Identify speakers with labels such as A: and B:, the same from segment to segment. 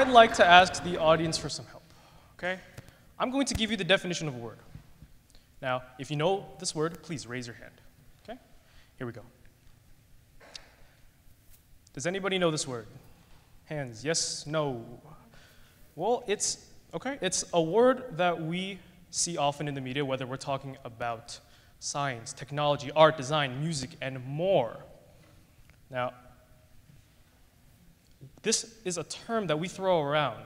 A: I'd like to ask the audience for some help, okay? I'm going to give you the definition of a word. Now, if you know this word, please raise your hand, okay? Here we go. Does anybody know this word? Hands, yes, no. Well, it's a word that we see often in the media, whether we're talking about science, technology, art, design, music, and more. Now, this is a term that we throw around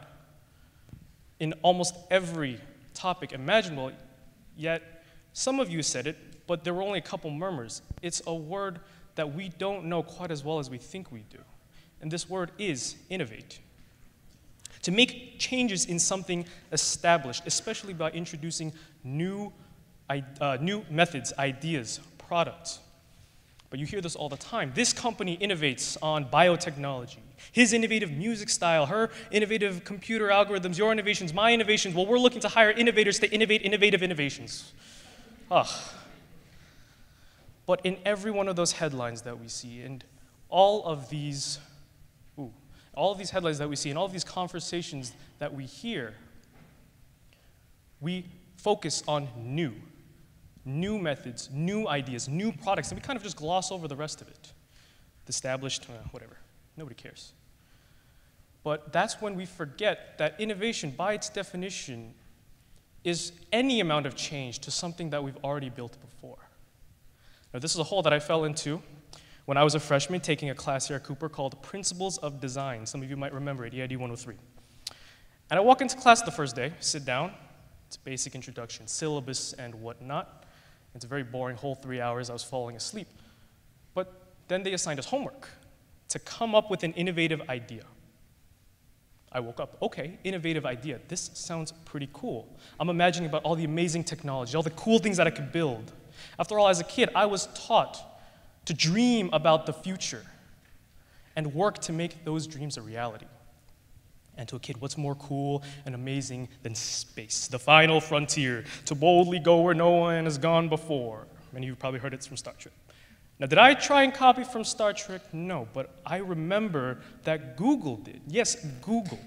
A: in almost every topic imaginable, yet some of you said it, but there were only a couple murmurs. It's a word that we don't know quite as well as we think we do. And this word is innovate. To make changes in something established, especially by introducing new methods, ideas, products. But you hear this all the time. This company innovates on biotechnology. His innovative music style, her innovative computer algorithms, your innovations, my innovations. Well, we're looking to hire innovators to innovate innovative innovations. Ugh. But in every one of those headlines that we see, and all of these headlines that we see, and all of these conversations that we hear, we focus on new methods, new ideas, new products, and we kind of just gloss over the rest of it. The established, whatever, nobody cares. But that's when we forget that innovation, by its definition, is any amount of change to something that we've already built before. Now, this is a hole that I fell into when I was a freshman taking a class here at Cooper called Principles of Design. Some of you might remember it, EID 103. And I walk into class the first day, sit down, it's a basic introduction, syllabus and whatnot. It's a very boring whole 3 hours, I was falling asleep. But then they assigned us homework to come up with an innovative idea. I woke up, okay, innovative idea. This sounds pretty cool. I'm imagining about all the amazing technology, all the cool things that I could build. After all, as a kid, I was taught to dream about the future and work to make those dreams a reality. And to a kid, what's more cool and amazing than space, the final frontier, to boldly go where no one has gone before? Many of you probably heard it from Star Trek. Now, did I try and copy from Star Trek? No, but I remember that Google did. Yes, Google.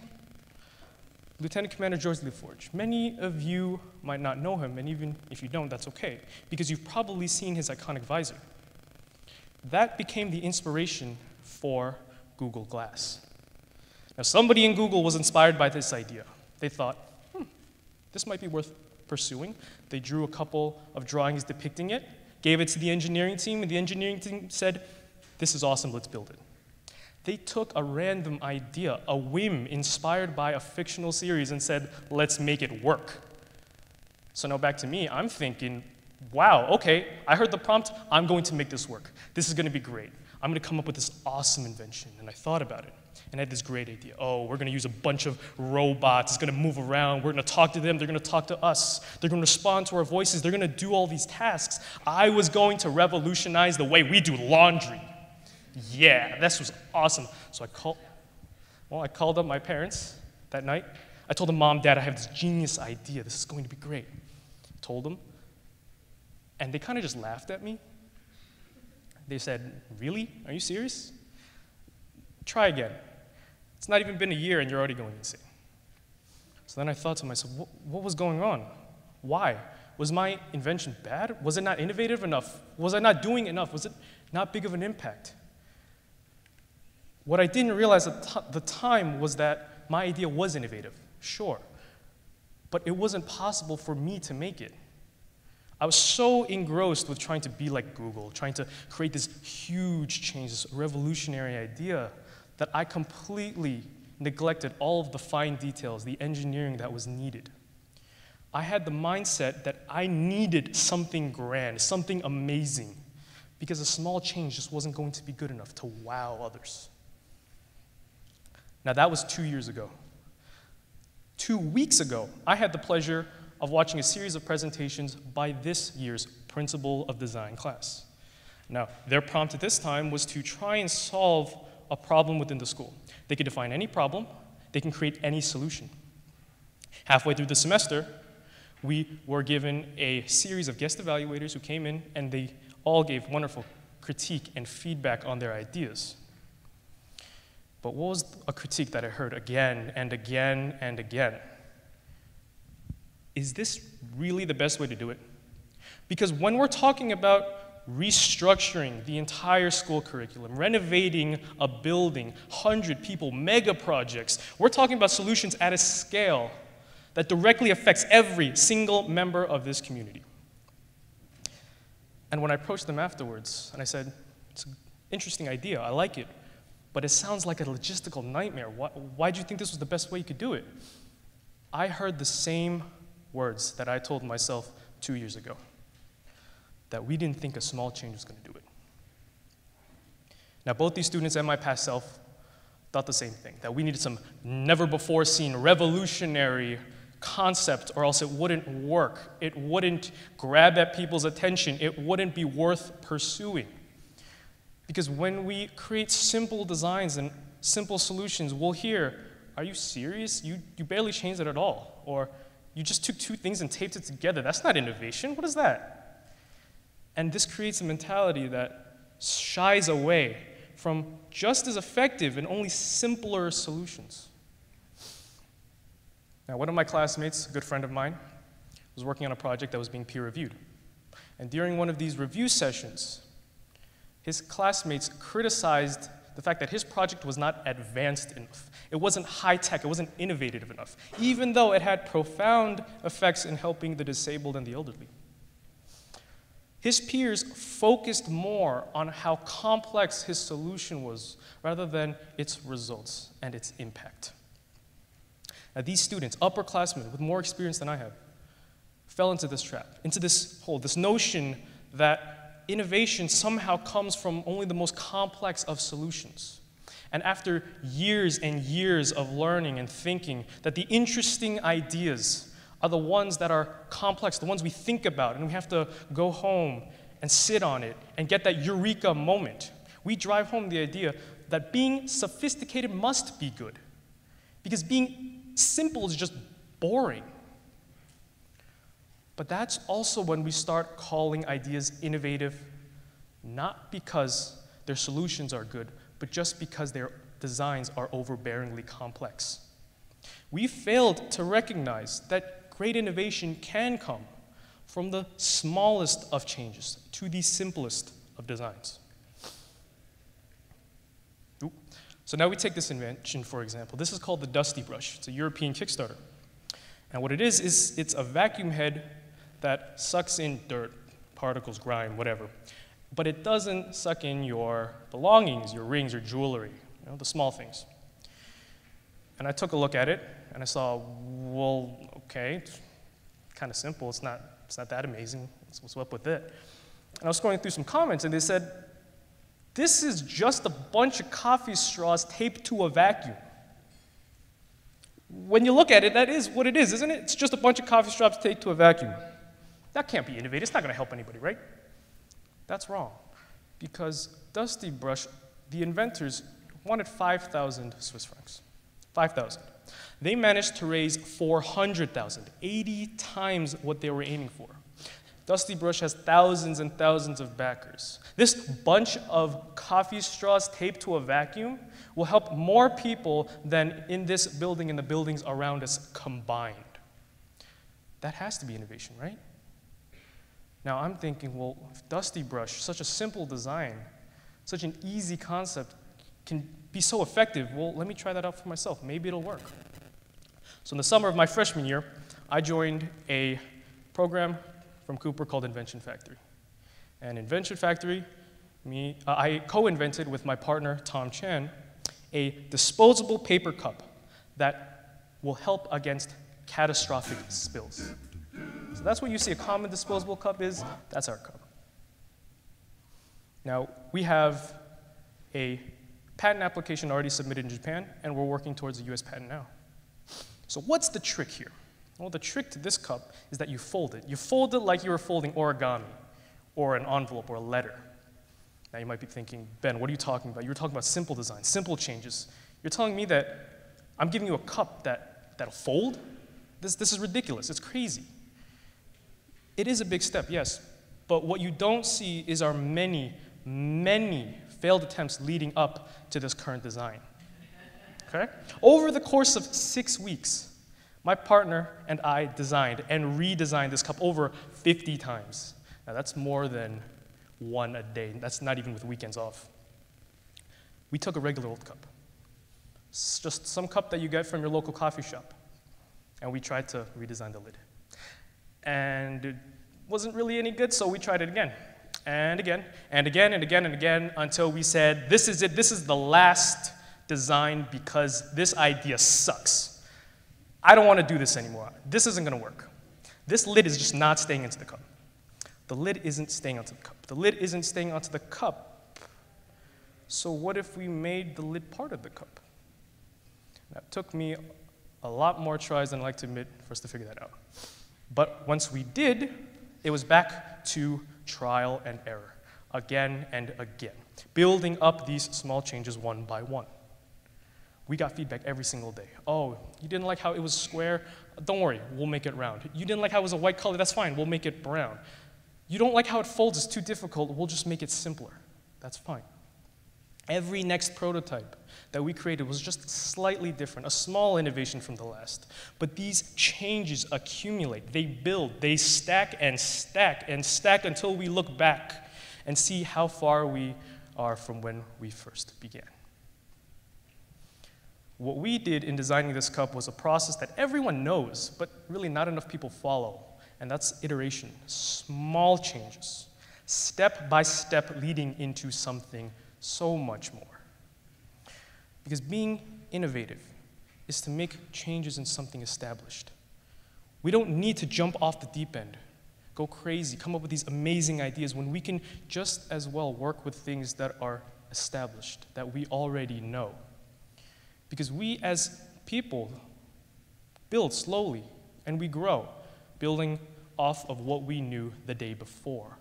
A: Lieutenant Commander George LaForge. Many of you might not know him, and even if you don't, that's okay, because you've probably seen his iconic visor. That became the inspiration for Google Glass. Now, somebody in Google was inspired by this idea. They thought, this might be worth pursuing. They drew a couple of drawings depicting it, gave it to the engineering team, and the engineering team said, this is awesome, let's build it. They took a random idea, a whim inspired by a fictional series, and said, let's make it work. So now back to me, I'm thinking, wow, okay, I heard the prompt, I'm going to make this work. This is going to be great. I'm going to come up with this awesome invention. And I thought about it, and I had this great idea. Oh, we're going to use a bunch of robots. It's going to move around. We're going to talk to them. They're going to talk to us. They're going to respond to our voices. They're going to do all these tasks. I was going to revolutionize the way we do laundry. Yeah, this was awesome. So I called up my parents that night. I told them, Mom, Dad, I have this genius idea. This is going to be great. I told them, and they kind of just laughed at me. They said, really? Are you serious? Try again. It's not even been a year and you're already going insane. So then I thought to myself, what was going on? Why? Was my invention bad? Was it not innovative enough? Was I not doing enough? Was it not big of an impact? What I didn't realize at the time was that my idea was innovative, sure, but it wasn't possible for me to make it. I was so engrossed with trying to be like Google, trying to create this huge change, this revolutionary idea, that I completely neglected all of the fine details, the engineering that was needed. I had the mindset that I needed something grand, something amazing, because a small change just wasn't going to be good enough to wow others. Now, that was 2 years ago. 2 weeks ago, I had the pleasure of watching a series of presentations by this year's Principle of Design class. Now, their prompt at this time was to try and solve a problem within the school. They could define any problem, they can create any solution. Halfway through the semester, we were given a series of guest evaluators who came in, and they all gave wonderful critique and feedback on their ideas. But what was a critique that I heard again and again and again? Is this really the best way to do it? Because when we're talking about restructuring the entire school curriculum, renovating a building, 100 people, mega projects, we're talking about solutions at a scale that directly affects every single member of this community. And when I approached them afterwards, and I said, it's an interesting idea, I like it, but it sounds like a logistical nightmare. Why do you think this was the best way you could do it? I heard the same words that I told myself 2 years ago, that we didn't think a small change was going to do it. Now, both these students and my past self thought the same thing, that we needed some never-before-seen revolutionary concept, or else it wouldn't work. It wouldn't grab at people's attention. It wouldn't be worth pursuing. Because when we create simple designs and simple solutions, we'll hear, are you serious? You barely changed it at all. Or you just took two things and taped it together. That's not innovation. What is that? And this creates a mentality that shies away from just as effective and only simpler solutions. Now, one of my classmates, a good friend of mine, was working on a project that was being peer-reviewed. And during one of these review sessions, his classmates criticized the fact that his project was not advanced enough. It wasn't high-tech, it wasn't innovative enough, even though it had profound effects in helping the disabled and the elderly. His peers focused more on how complex his solution was rather than its results and its impact. Now, these students, upperclassmen with more experience than I have, fell into this trap, into this hole, this notion that innovation somehow comes from only the most complex of solutions. And after years and years of learning and thinking that the interesting ideas are the ones that are complex, the ones we think about, and we have to go home and sit on it and get that eureka moment. We drive home the idea that being sophisticated must be good, because being simple is just boring. But that's also when we start calling ideas innovative, not because their solutions are good, but just because their designs are overbearingly complex. We failed to recognize that great innovation can come from the smallest of changes to the simplest of designs. So now we take this invention, for example. This is called the Dusty Brush. It's a European Kickstarter. And what it is it's a vacuum head that sucks in dirt, particles, grime, whatever. But it doesn't suck in your belongings, your rings, your jewelry, the small things. And I took a look at it, and I saw, well, okay, it's kind of simple. It's not that amazing. What's up with it? And I was going through some comments, and they said, this is just a bunch of coffee straws taped to a vacuum. When you look at it, that is what it is, isn't it? It's just a bunch of coffee straws taped to a vacuum. That can't be innovative. It's not going to help anybody, right? That's wrong. Because Dusty Brush, the inventors wanted 5,000 Swiss francs. 5,000. They managed to raise 400,000, 80 times what they were aiming for. Dusty Brush has thousands and thousands of backers. This bunch of coffee straws taped to a vacuum will help more people than in this building and the buildings around us combined. That has to be innovation, right? Now I'm thinking, well, if Dusty Brush, such a simple design, such an easy concept, can be so effective, well, let me try that out for myself. Maybe it'll work. So in the summer of my freshman year, I joined a program from Cooper called Invention Factory. And Invention Factory, I co-invented with my partner, Tom Chan, a disposable paper cup that will help against catastrophic spills. So that's what you see a common disposable cup is. That's our cup. Now, we have a patent application already submitted in Japan, and we're working towards a US patent now. So what's the trick here? Well, the trick to this cup is that you fold it. You fold it like you were folding origami or an envelope or a letter. Now you might be thinking, Ben, what are you talking about? You were talking about simple design, simple changes. You're telling me that I'm giving you a cup that'll fold? This is ridiculous. It's crazy. It is a big step, yes, but what you don't see is our many, many failed attempts leading up to this current design. okay? Over the course of 6 weeks, my partner and I designed and redesigned this cup over 50 times. Now that's more than one a day. That's not even with weekends off. We took a regular old cup, just some cup that you get from your local coffee shop, and we tried to redesign the lid. And it wasn't really any good, so we tried it again, and again, and again, and again, and again, until we said, this is it, this is the last design because this idea sucks. I don't want to do this anymore. This isn't going to work. This lid is just not staying into the cup. The lid isn't staying onto the cup. The lid isn't staying onto the cup. So what if we made the lid part of the cup? That took me a lot more tries than I like to admit for us to figure that out. But once we did, it was back to trial and error, again and again, building up these small changes one by one. We got feedback every single day. Oh, you didn't like how it was square? Don't worry, we'll make it round. You didn't like how it was a white color? That's fine, we'll make it brown. You don't like how it folds, it's too difficult, we'll just make it simpler. That's fine. Every next prototype that we created was just slightly different, a small innovation from the last. But these changes accumulate, they build, they stack and stack and stack until we look back and see how far we are from when we first began. What we did in designing this cup was a process that everyone knows, but really not enough people follow, and that's iteration, small changes, step by step leading into something so much more. Because being innovative is to make changes in something established. We don't need to jump off the deep end, go crazy, come up with these amazing ideas when we can just as well work with things that are established, that we already know. Because we as people build slowly and we grow, building off of what we knew the day before.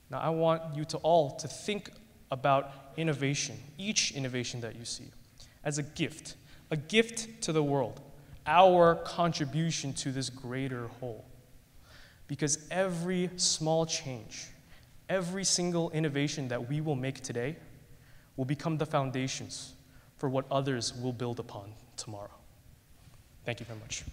A: Now, I want you to all to think about innovation, each innovation that you see, as a gift to the world, our contribution to this greater whole. Because every small change, every single innovation that we will make today will become the foundations for what others will build upon tomorrow. Thank you very much.